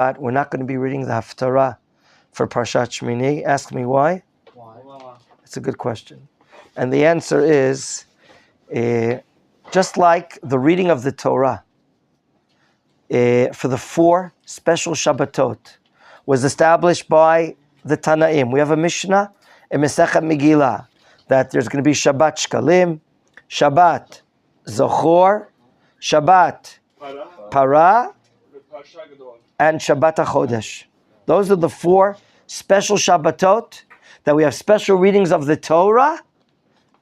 But we're not going to be reading the Haftarah for Parashat Shmini. Ask me why? Why? It's a good question. And the answer is, just like the reading of the Torah for the 4 special Shabbatot was established by the Tanaim. We have a Mishnah in Masechet Megillah that there's going to be Shabbat Shkalim, Shabbat Zochor, Shabbat Parah, and Shabbat HaChodesh. Those are the 4 special Shabbatot that we have special readings of the Torah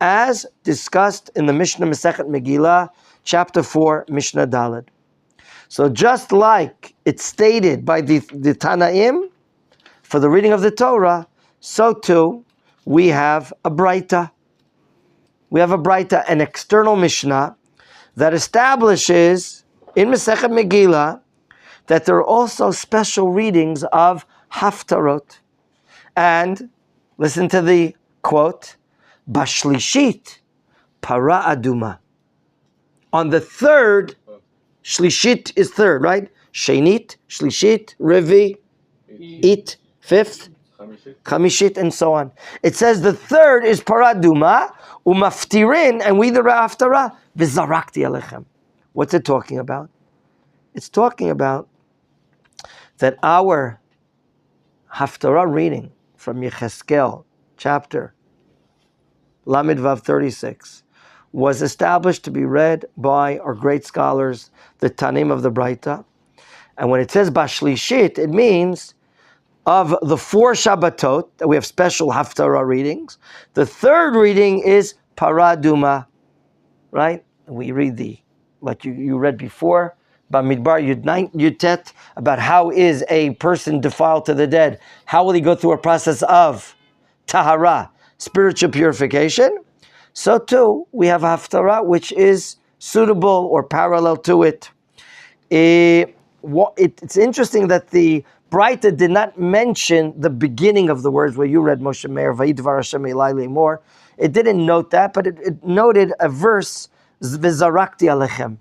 as discussed in the Mishnah Masechet Megillah, chapter 4, Mishnah Daled. So just like it's stated by the Tanaim for the reading of the Torah, so too we have a Braita. We have a Braita, an external Mishnah that establishes in Masechet Megillah that there are also special readings of Haftarot. And listen to the quote, Bashlishit Parah Aduma. On the 3rd, Shlishit is 3rd, right? Shenit, Shlishit, Revi, It, 5th, Chamishit, and so on. It says the 3rd is Parah Aduma, Umaftirin, and we the Haftarah, V'zarakti Alechem. What's it talking about? It's talking about that our Haftarah reading from Yecheskel, chapter Lamed Vav 36, was established to be read by our great scholars, the Tanim of the Braita. And when it says Bashlishit, it means of the 4 Shabbatot, that we have special Haftarah readings, the 3rd reading is Parah Aduma, right? And we read like you read before, Bamidbar Yud Tet, about how is a person defiled to the dead. How will he go through a process of Tahara, spiritual purification? So too, we have Haftarah, which is suitable or parallel to it. It's interesting that the Braita did not mention the beginning of the words where you read Machon Meir, Vayidvar Hashem Elai Lemor. It didn't note that, but it noted a verse, V'zarakti Alechem.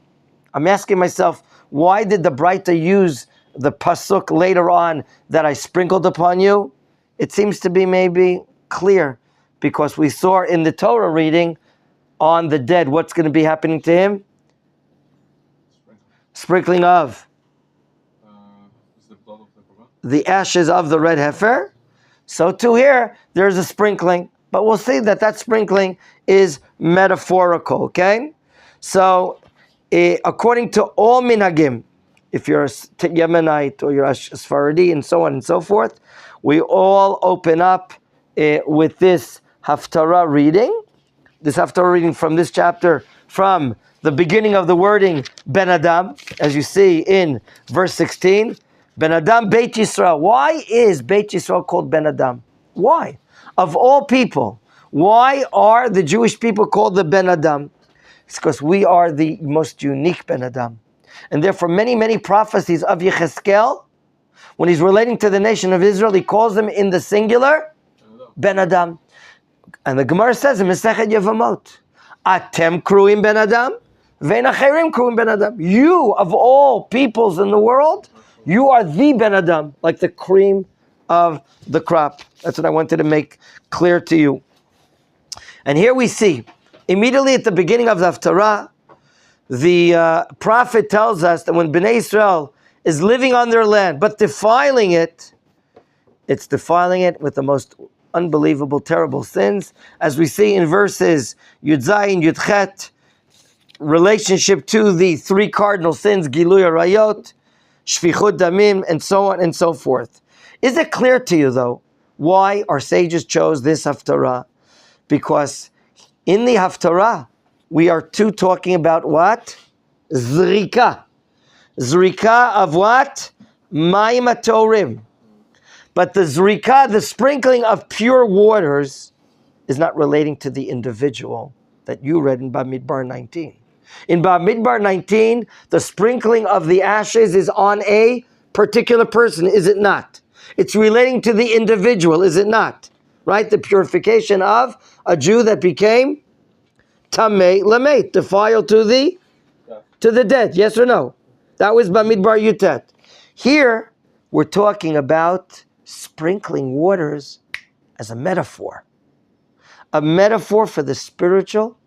I'm asking myself, why did the Braita use the pasuk later on that I sprinkled upon you? It seems to be maybe clear, because we saw in the Torah reading on the dead, what's going to be happening to him? Sprinkling of the ashes of the red heifer. So too here, there's a sprinkling. But we'll see that sprinkling is metaphorical, okay? So, according to all minhagim, if you're a Yemenite or you're a Sephardi and so on and so forth, we all open up with this Haftarah reading. This Haftarah reading from this chapter, from the beginning of the wording Ben Adam, as you see in verse 16. Ben Adam Beit Yisrael. Why is Beit Yisrael called Ben Adam? Why? Of all people, why are the Jewish people called the Ben Adam? It's because we are the most unique Ben Adam. And therefore many, many prophecies of Yecheskel, when he's relating to the nation of Israel, he calls them in the singular, Ben Adam. And the Gemara says in Masechet Yevamot, Atem kruim Ben Adam, ve'en acherim kruim Ben Adam. You, of all peoples in the world, you are the Ben Adam, like the cream of the crop. That's what I wanted to make clear to you. And here we see, immediately at the beginning of the Haftarah, the prophet tells us that when Bnei Israel is living on their land, but defiling it, it's defiling it with the most unbelievable, terrible sins. As we see in verses Yud Zayin, Yud Chet, relationship to the 3 cardinal sins, Gilui Arayot, Shfichut Damim, and so on and so forth. Is it clear to you, though, why our sages chose this Haftarah? Because in the Haftarah, we are talking about what? Zrika. Zrika of what? Mayim HaTorim. But the zrika, the sprinkling of pure waters, is not relating to the individual that you read in Bamidbar 19. In Bamidbar 19, the sprinkling of the ashes is on a particular person, is it not? It's relating to the individual, is it not? Right? The purification of a Jew that became tamei lameit, defiled to the dead. Yes or no? That was Bamidbar Yutet. Here, we're talking about sprinkling waters as a metaphor for the spiritual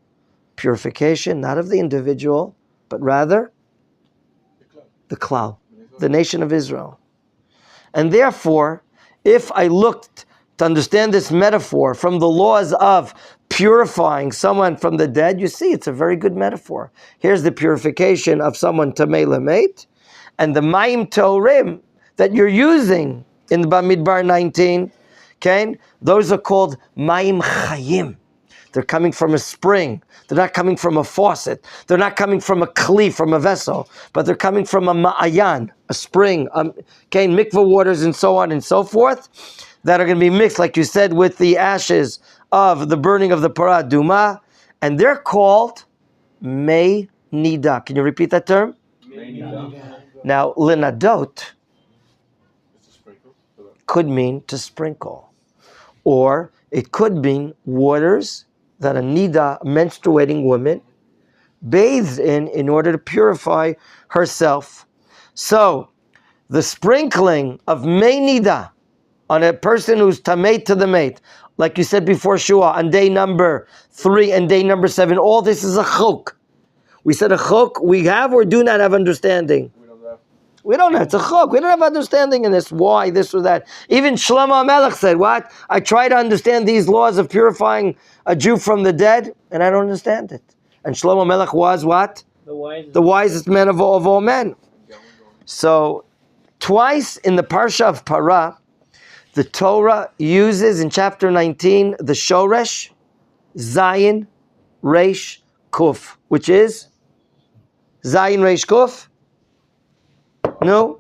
purification, not of the individual, but rather the klal, the nation of Israel. And therefore, if I looked to understand this metaphor from the laws of purifying someone from the dead, you see it's a very good metaphor. Here's the purification of someone tamei lamet, and the mayim torim that you're using in the Bamidbar 19, okay? Those are called mayim chayim. They're coming from a spring. They're not coming from a faucet. They're not coming from a kli, from a vessel, but they're coming from a ma'ayan, a spring, okay, mikvah waters and so on and so forth, that are going to be mixed, like you said, with the ashes of the burning of the parah duma, and they're called mei nida. Can you repeat that term? Mei nida. Now, linadot could mean to sprinkle, or it could mean waters that a nida, menstruating woman, bathes in order to purify herself. So, the sprinkling of mei nida on a person who's tamei to the mate, like you said before Shua, on day number 3 and day number 7, all this is a chok. We said a chok, we have or do not have understanding. We don't have. It's a chok. We don't have understanding in this. Why, this or that. Even Shlomo HaMelech said, what? I try to understand these laws of purifying a Jew from the dead, and I don't understand it. And Shlomo HaMelech was what? The wisest man of all men. So, twice in the Parsha of Parah, the Torah uses in chapter 19 the Shoresh, Zayin, Reish, Kuf, which is Zayin, Reish, Kuf. No,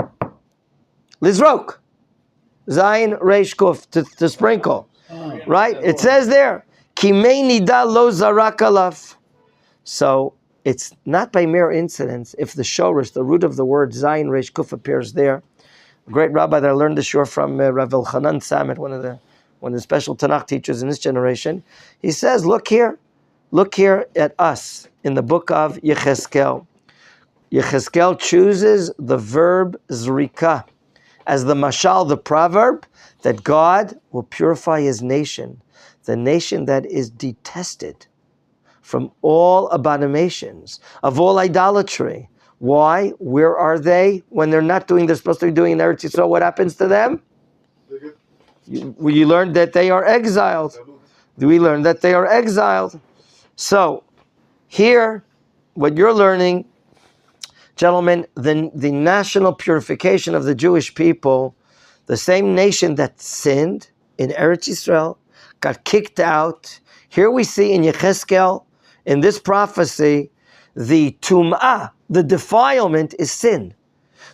Lizrok, Zayin, Reish, Kuf, to sprinkle, right? It says there, Kimei nida lo zarak alaf. So it's not by mere incidence if the shoresh, the root of the word Zayin, Reish, Kuf appears there. A great rabbi that I learned this shore from, Rav Elchanan Samet, one of the special Tanakh teachers in this generation. He says, look here at us in the book of Yechezkel. Yechezkel chooses the verb zrika as the mashal, the proverb, that God will purify his nation, the nation that is detested from all abominations, of all idolatry. Why? Where are they? When they're not doing they're supposed to be doing in Eretz Yisrael, what happens to them? You learned that they are exiled. We learned that they are exiled. So, here, what you're learning, gentlemen, the national purification of the Jewish people, the same nation that sinned in Eretz Yisrael, got kicked out. Here we see in Yechezkel, in this prophecy, the tum'ah, the defilement is sin.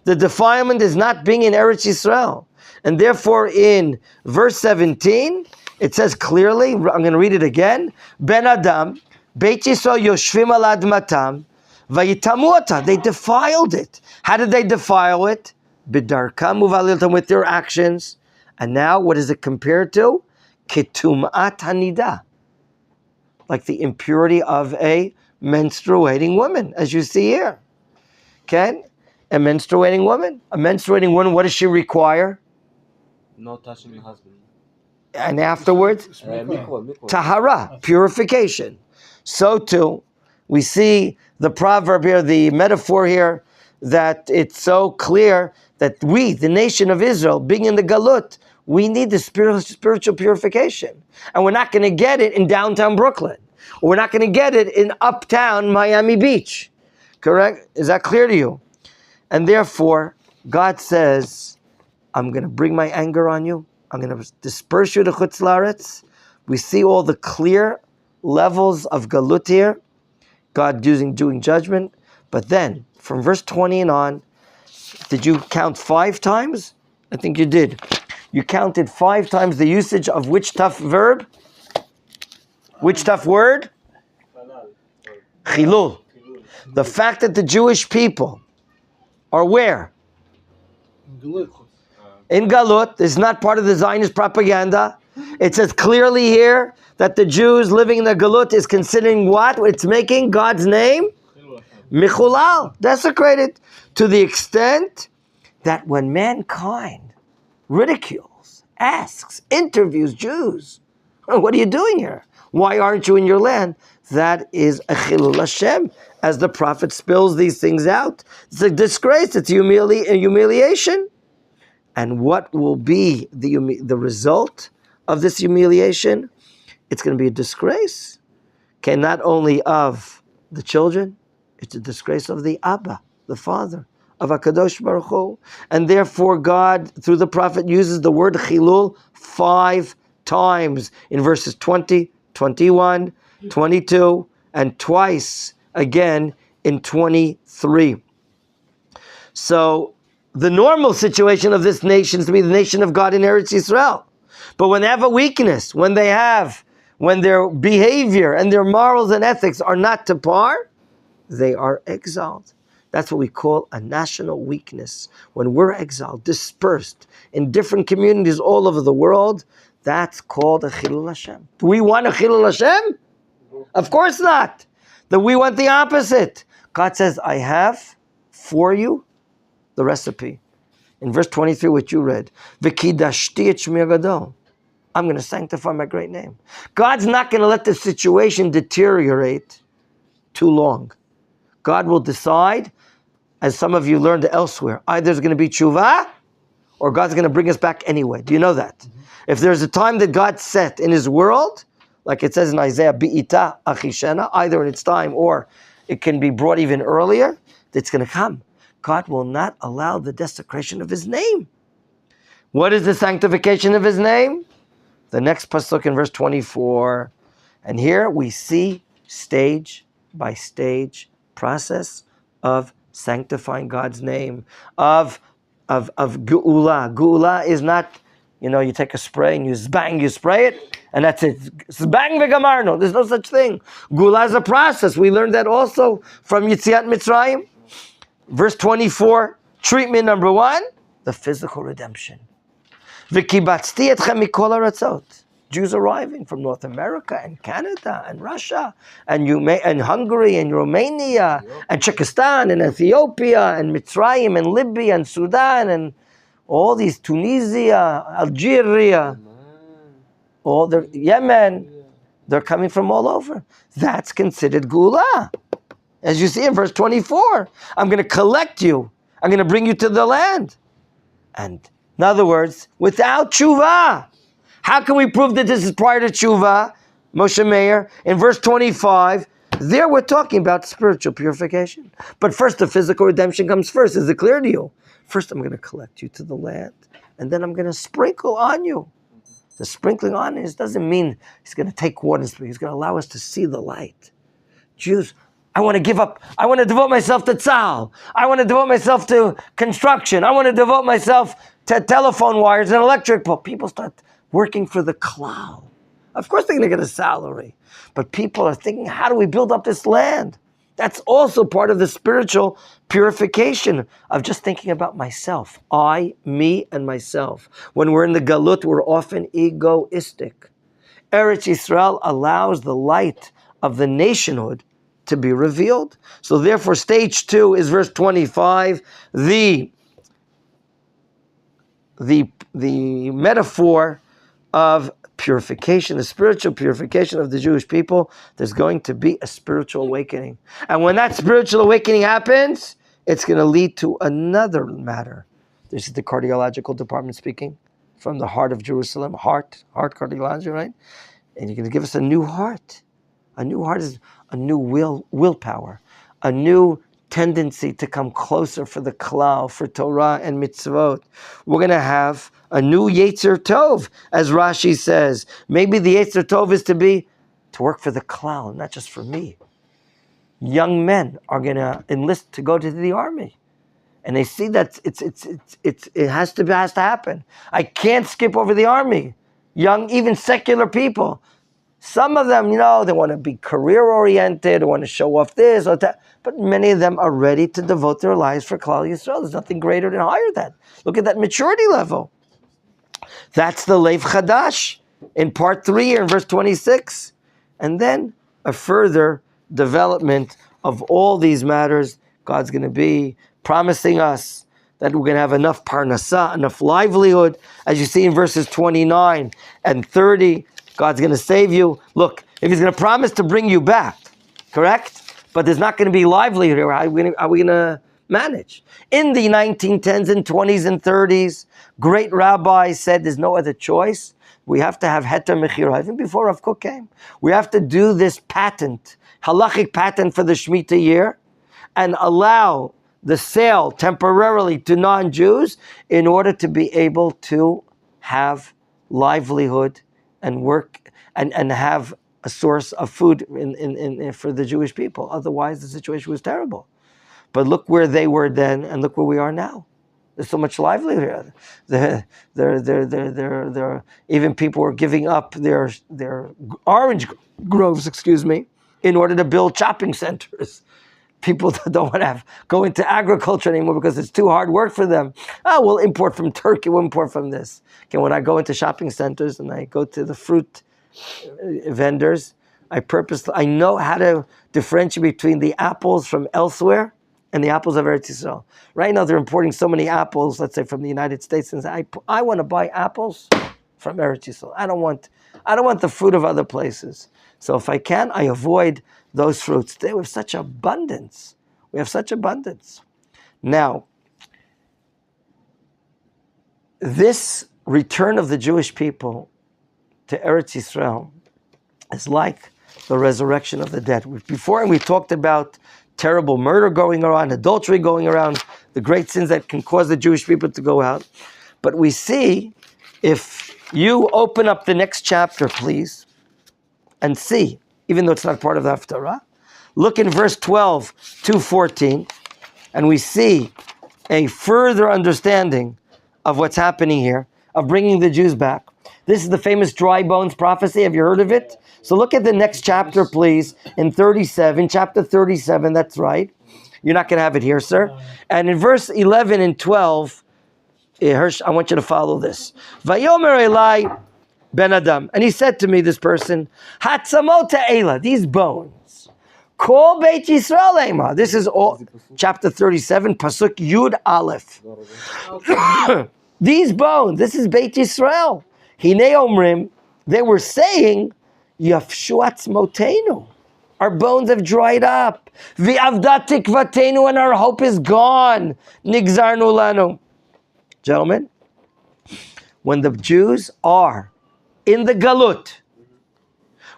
The defilement is not being in Eretz Yisrael. And therefore in verse 17, it says clearly, I'm going to read it again, Ben Adam, Beit Yisrael yoshvim al admatam, vayitamuota, they defiled it. How did they defile it? B'darkam uvaliltam, with their actions. And now what is it compared to? Ketum'at hanida, like the impurity of a menstruating woman, as you see here. Okay? A menstruating woman, what does she require? No touching the husband. And afterwards, tahara, purification. So too, we see the proverb here, the metaphor here, that it's so clear that we, the nation of Israel, being in the Galut, we need the spiritual purification. And we're not going to get it in downtown Brooklyn. Or we're not going to get it in uptown Miami Beach. Correct? Is that clear to you? And therefore, God says, I'm going to bring my anger on you. I'm going to disperse you to Chutz La'aretz. We see all the clear levels of Galut here. God doing judgment. But then, from verse 20 and on, did you count 5 times? I think you did. You counted 5 times the usage of which tough verb? Which tough word? Chilul. The fact that the Jewish people are where? In Galut. Is not part of the Zionist propaganda. It says clearly here that the Jews living in the Galut is considering what? It's making God's name Michulal, desecrated, to the extent that when mankind ridicules, asks, interviews Jews, what are you doing here? Why aren't you in your land? That is a chilul Hashem, as the prophet spills these things out. It's a disgrace, it's a humiliation. And what will be the result of this humiliation? It's going to be a disgrace. Okay, not only of the children, it's a disgrace of the Abba, the father of HaKadosh Baruch Hu. And therefore God, through the prophet, uses the word chilul 5 times in verses 20, 21, 22, and twice again in 23. So the normal situation of this nation is to be the nation of God in Eretz Yisrael. But when they have a weakness, when their behavior and their morals and ethics are not to par, they are exiled. That's what we call a national weakness. When we're exiled, dispersed in different communities all over the world, that's called a chilul Hashem. Do we want a chilul Hashem? Of course not. Then we want the opposite. God says, I have for you the recipe. In verse 23, which you read, V'kidashti et shmi hagadol. I'm going to sanctify my great name. God's not going to let the situation deteriorate too long. God will decide, as some of you learned elsewhere, either there's going to be tshuva, or God's going to bring us back anyway. Do you know that? Mm-hmm. If there's a time that God set in His world, like it says in Isaiah, Bi'ita achishena, either in its time or it can be brought even earlier, it's going to come. God will not allow the desecration of His name. What is the sanctification of His name? The next pasuk in verse 24. And here we see stage by stage process of sanctifying God's name, of geula. Geula is not, you take a spray and you spray it, and that's it. Zbang v'gamarno. There's no such thing. Geula is a process. We learned that also from Yetziat Mitzrayim. Verse 24, treatment number 1, the physical redemption. V'kibatzti etchem mikol haratzot. Jews arriving from North America and Canada and Russia and Hungary and Romania and Czechostan and Ethiopia and Mitzrayim and Libya and Sudan and all these, Tunisia, Algeria, Yemen, they're coming from all over. That's considered geula. As you see in verse 24, I'm going to collect you. I'm going to bring you to the land. And in other words, without tshuva. How can we prove that this is prior to tshuva? Machon Meir, in verse 25, there we're talking about spiritual purification. But first, the physical redemption comes first. Is it clear to you? First, I'm going to collect you to the land, and then I'm going to sprinkle on you. The sprinkling on is doesn't mean He's going to take water and sprinkle. He's going to allow us to see the light. Jews, I want to give up. I want to devote myself to tzal. I want to devote myself to construction. I want to devote myself to telephone wires and electric pole. People start working for the klal. Of course they're going to get a salary. But people are thinking, how do we build up this land? That's also part of the spiritual purification of just thinking about myself. I, me, and myself. When we're in the galut, we're often egoistic. Eretz Yisrael allows the light of the nationhood to be revealed. So therefore, stage 2 is verse 25. The metaphor of purification, the spiritual purification of the Jewish people. There's going to be a spiritual awakening. And when that spiritual awakening happens, it's going to lead to another matter. This is the cardiological department speaking from the heart of Jerusalem, heart cardiology, right? And you're going to give us a new heart. A new heart is a new willpower, a new tendency to come closer for the klal, for Torah and mitzvot. We're going to have a new Yetzer Tov, as Rashi says. Maybe the Yetzer Tov is to work for the klal, not just for me. Young men are going to enlist to go to the army, and they see that it has to happen. I can't skip over the army. Young, even secular people. Some of them, they want to be career-oriented, or want to show off this or that. But many of them are ready to devote their lives for Klal Yisrael. There's nothing greater than higher than that. Look at that maturity level. That's the Lev Chadash in part 3 here in verse 26. And then a further development of all these matters. God's going to be promising us that we're going to have enough parnasa, enough livelihood. As you see in verses 29 and 30, God's going to save you. Look, if he's going to promise to bring you back, correct? But there's not going to be livelihood here. How are we going to manage? In the 1910s and 20s and 30s, great rabbis said there's no other choice. We have to have heter mechira. I think before Rav Kook came, we have to do this patent, halachic patent for the Shemitah year, and allow the sale temporarily to non-Jews in order to be able to have livelihood and work and have a source of food in for the Jewish people. Otherwise, the situation was terrible. But look where they were then, and look where we are now. There's so much livelihood here. Even people were giving up their orange groves, in order to build shopping centers. People don't want to go into agriculture anymore because it's too hard work for them. Oh, we'll import from Turkey, we'll import from this. Okay, when I go into shopping centers and I go to the fruit vendors, I know how to differentiate between the apples from elsewhere and the apples of Eretz Yisrael. Right now they're importing so many apples, let's say from the United States, and I want to buy apples from Eretz Yisrael. I don't want the fruit of other places. So if I can, I avoid those fruits. They have such abundance. We have such abundance. Now, this return of the Jewish people to Eretz Yisrael is like the resurrection of the dead. Before, we talked about terrible murder going around, adultery going around, the great sins that can cause the Jewish people to go out. But we see, if you open up the next chapter, please, and see, even though it's not part of the Haftarah, look in verse 12 to 14, and we see a further understanding of what's happening here, of bringing the Jews back. This is the famous dry bones prophecy. Have you heard of it? So look at the next chapter, please, in 37, chapter 37, that's right. You're not going to have it here, sir. And in verse 11 and 12, Hirsch, I want you to follow this. Vayomer Elai Ben Adam. And he said to me, this person, Hatzamot Eila, these bones. Kol Beit Yisrael Ema. This is all, chapter 37, Pasuk Yud Aleph. These bones, this is Beit Yisrael. Hine Omrim, they were saying, Yafshu Atzmotenu. Our bones have dried up. V'avda tikvatenu, and our hope is gone. Nigzarnu lanu. Gentlemen, when the Jews are in the Galut,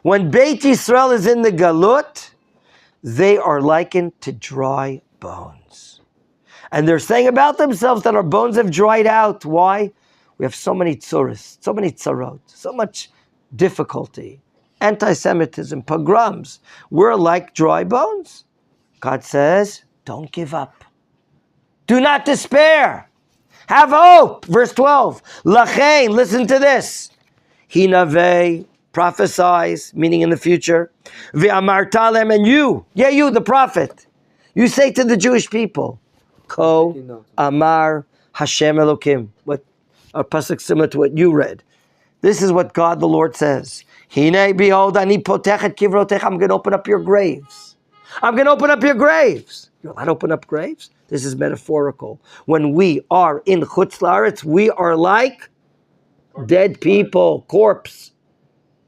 when Beit Yisrael is in the Galut, they are likened to dry bones. And they're saying about themselves that our bones have dried out. Why? We have so many tzuris, so many tzarot, so much difficulty, anti-Semitism, pogroms. We're like dry bones. God says, don't give up. Do not despair. Have hope. Verse 12. Lachein, listen to this. Hinaveh, prophesies, meaning in the future. Ve'amartalem, and you, the prophet, you say to the Jewish people, Ko Amar Hashem Elokim. What a pasuk similar to what you read. This is what God the Lord says. Hine behold, ani potechet kivrotech. I'm going to open up your graves. I'm going to open up your graves. You're allowed to open up graves? This is metaphorical. When we are in Chutz La'aretz, we are like dead people, corpse.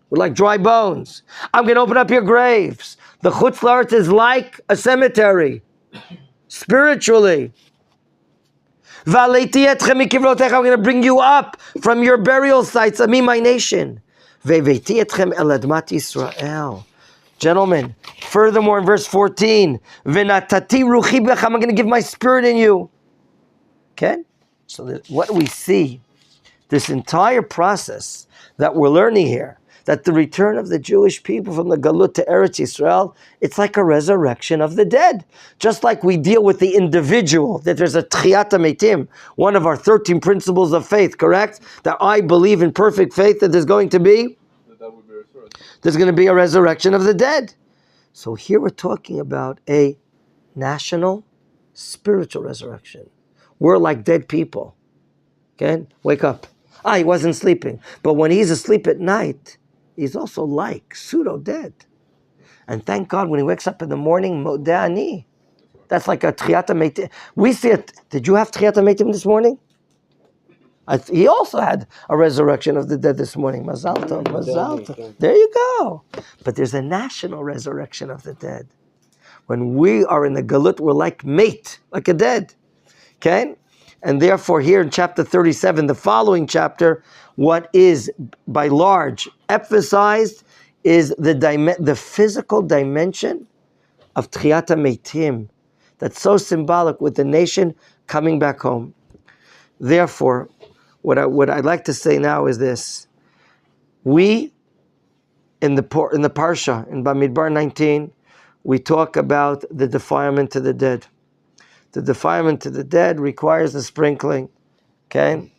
We're like dry bones. I'm going to open up your graves. The Chutz La'aretz is like a cemetery, spiritually. I'm going to bring you up from your burial sites, me, my nation. Gentlemen, furthermore in verse 14, I'm going to give my spirit in you. Okay? So what we see, this entire process that we're learning here, that the return of the Jewish people from the Galut to Eretz Yisrael, it's like a resurrection of the dead. Just like we deal with the individual, that there's a Tchiyat HaMetim, one of our 13 principles of faith, correct? That I believe in perfect faith that there's going to be a resurrection of the dead. So here we're talking about a national spiritual resurrection. We're like dead people. Okay? Wake up. He wasn't sleeping. But when he's asleep at night, he's also like pseudo-dead. And thank God when he wakes up in the morning, Modeh Ani. That's like a Tchiyat HaMeitim. We see it. Did you have Tchiyat HaMeitim this morning? He also had a resurrection of the dead this morning. Mazal tov, mazal tov. There you go. But there's a national resurrection of the dead. When we are in the galut, we're like mate, like a dead. Okay? And therefore here in chapter 37, the following chapter, what is by large emphasized is the physical dimension of Tchiyat HaMeitim. That's so symbolic with the nation coming back home. Therefore, what I'd like to say now is this. We, in the Parsha, in Bamidbar 19, we talk about the defilement to the dead. The defilement to the dead requires a sprinkling, okay?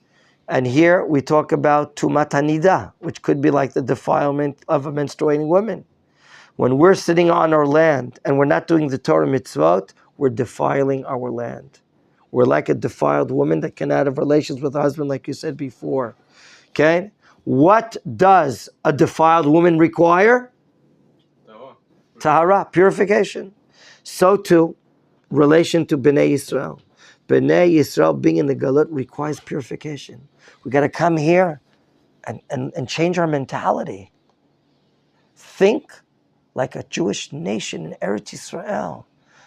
And here we talk about Tumat HaNida, which could be like the defilement of a menstruating woman. When we're sitting on our land and we're not doing the Torah mitzvot, we're defiling our land. We're like a defiled woman that cannot have relations with her husband, like you said before. Okay? What does a defiled woman require? Tahara, purification. So too, relation to Bnei Yisrael. Bnei Yisrael being in the Galut requires purification. We got to come here and change our mentality. Think like a Jewish nation in Eretz Yisrael.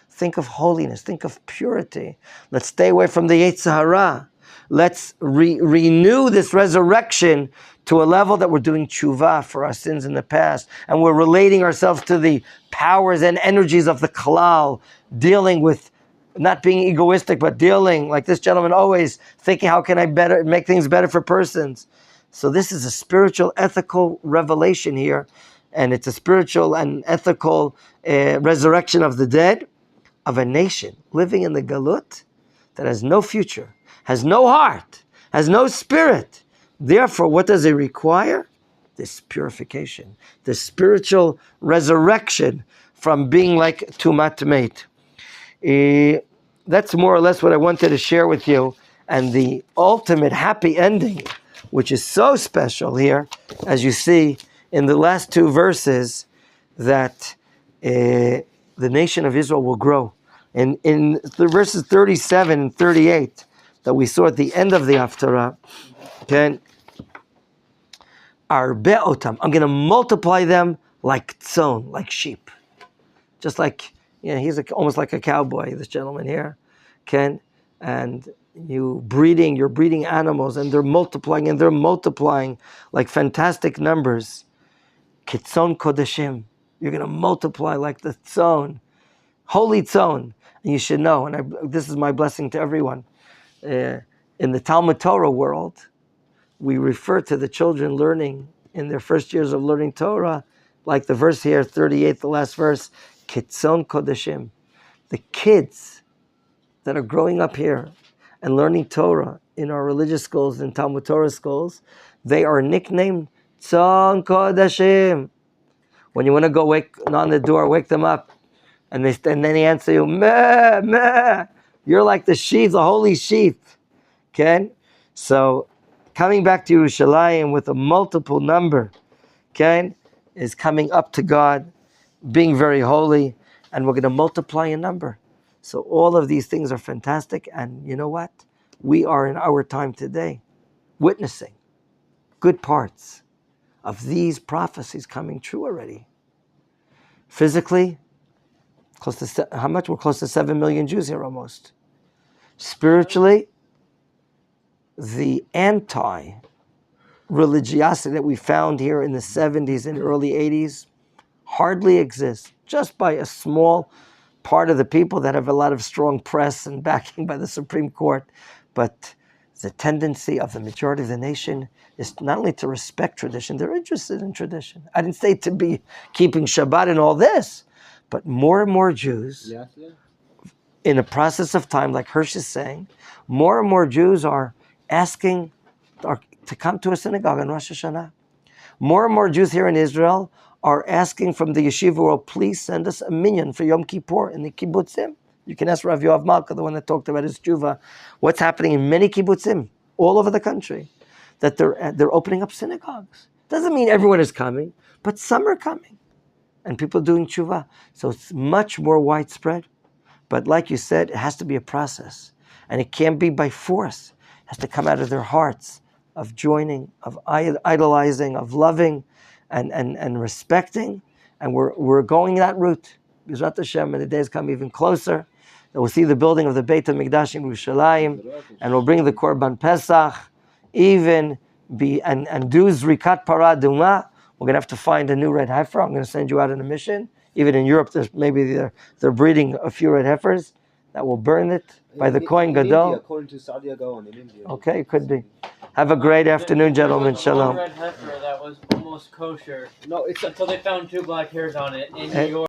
Think of holiness. Think of purity. Let's stay away from the Yetzer Hara. Let's renew this resurrection to a level that we're doing tshuva for our sins in the past. And we're relating ourselves to the powers and energies of the Kalal, dealing with not being egoistic, but dealing, like this gentleman always, thinking, how can I make things better for persons? So this is a spiritual, ethical revelation here. And it's a spiritual and ethical resurrection of the dead, of a nation living in the galut that has no future, has no heart, has no spirit. Therefore, what does it require? This purification, this spiritual resurrection from being like Tumat Meit. That's more or less what I wanted to share with you. And the ultimate happy ending, which is so special here, as you see in the last two verses, that the nation of Israel will grow. And in the verses 37 and 38 that we saw at the end of the Haftarah, okay, Arbe otam, I'm going to multiply them like tzon, like sheep. Just like, he's almost like a cowboy, this gentleman here, Ken. And you're breeding animals, and they're multiplying like fantastic numbers. Kitzon kodeshim. You're going to multiply like the tzon, holy tzon. And you should know, and this is my blessing to everyone, in the Talmud Torah world, we refer to the children learning in their first years of learning Torah, like the verse here, 38, the last verse, Kitzon Kodeshim. The kids that are growing up here and learning Torah in our religious schools and Talmud Torah schools, they are nicknamed Tzon Kodeshim. When you want to go on the door, wake them up, and then they answer you, meh, meh. You're like the sheep, the holy sheep. Okay? So, coming back to Yerushalayim with a multiple number, okay, is coming up to God, being very holy, and we're going to multiply a number. So all of these things are fantastic, and you know what? We are in our time today witnessing good parts of these prophecies coming true already. Physically, how much? We're close to 7 million Jews here almost. Spiritually, the anti-religiosity that we found here in the 70s and early 80s hardly exists, just by a small part of the people that have a lot of strong press and backing by the Supreme Court. But the tendency of the majority of the nation is not only to respect tradition, they're interested in tradition. I didn't say to be keeping Shabbat and all this, but more and more Jews, in a process of time, like Hirsch is saying, more and more Jews are asking to come to a synagogue on Rosh Hashanah. More and more Jews here in Israel are asking from the yeshiva world, please send us a minyan for Yom Kippur in the kibbutzim. You can ask Rav Yoav Malka, the one that talked about his tshuva, what's happening in many kibbutzim all over the country, that they're opening up synagogues. Doesn't mean everyone is coming, but some are coming. And people are doing tshuva. So it's much more widespread. But like you said, it has to be a process. And it can't be by force. It has to come out of their hearts of joining, of idolizing, of loving, and respecting. And we're going that route. B'ezrat Hashem, and the days come even closer. That we'll see the building of the Beit HaMikdash in Yerushalayim, and we'll bring the Korban Pesach, even and do Zrikat Parah Duma. We're going to have to find a new red heifer. I'm going to send you out on a mission. Even in Europe, they're breeding a few red heifers that will burn it by the Kohen Gadol. India, according to Saudi Gaon in India. Okay, it could be. Have a great afternoon, gentlemen. Shalom. Red heifer that was almost kosher. No, it's until they found two black hairs on it in New York.